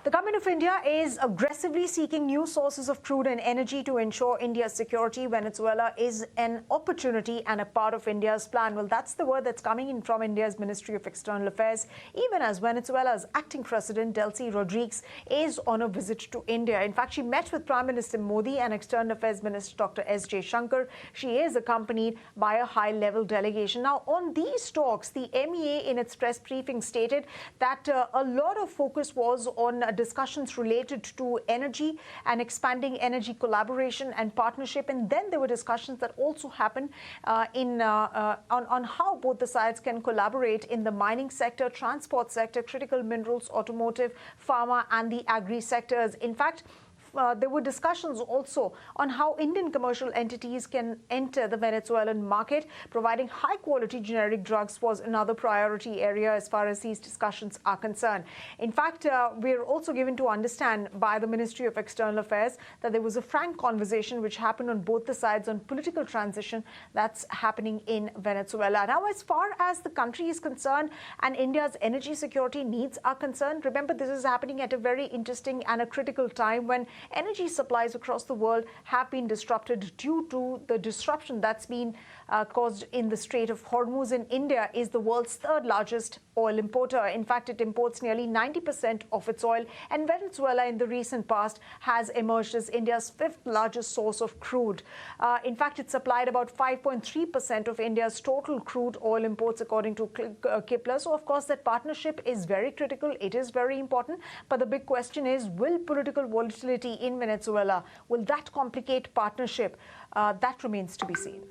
The government of India is aggressively seeking new sources of crude and energy to ensure India's security. Venezuela is an opportunity and a part of India's plan. Well, that's the word that's coming in from India's Ministry of External Affairs, even as Venezuela's acting president, Delcy Rodriguez, is on a visit to India. In fact, she met with Prime Minister Modi and External Affairs Minister Dr. S. Jaishankar. She is accompanied by a high-level delegation. Now, on these talks, the MEA in its press briefing stated that a lot of focus was on discussions related to energy and expanding energy collaboration and partnership. And then there were discussions that also happened on how both the sides can collaborate in the mining sector, transport sector, critical minerals, automotive, pharma, and the agri sectors. In fact, there were discussions also on how Indian commercial entities can enter the Venezuelan market. Providing high-quality generic drugs was another priority area as far as these discussions are concerned. In fact, we're also given to understand by the Ministry of External Affairs that there was a frank conversation which happened on both the sides on political transition that's happening in Venezuela. Now, as far as the country is concerned and India's energy security needs are concerned, remember this is happening at a very interesting and a critical time when energy supplies across the world have been disrupted due to the disruption that's been caused in the Strait of Hormuz. In India is the world's third largest oil importer. In fact, it imports nearly 90% of its oil, and Venezuela in the recent past has emerged as India's fifth largest source of crude. In fact, it supplied about 5.3% of India's total crude oil imports, according to Kipler. So, of course, that partnership is very critical. It is very important. But the big question is, will political volatility in Venezuela, will that complicate partnership? That remains to be seen.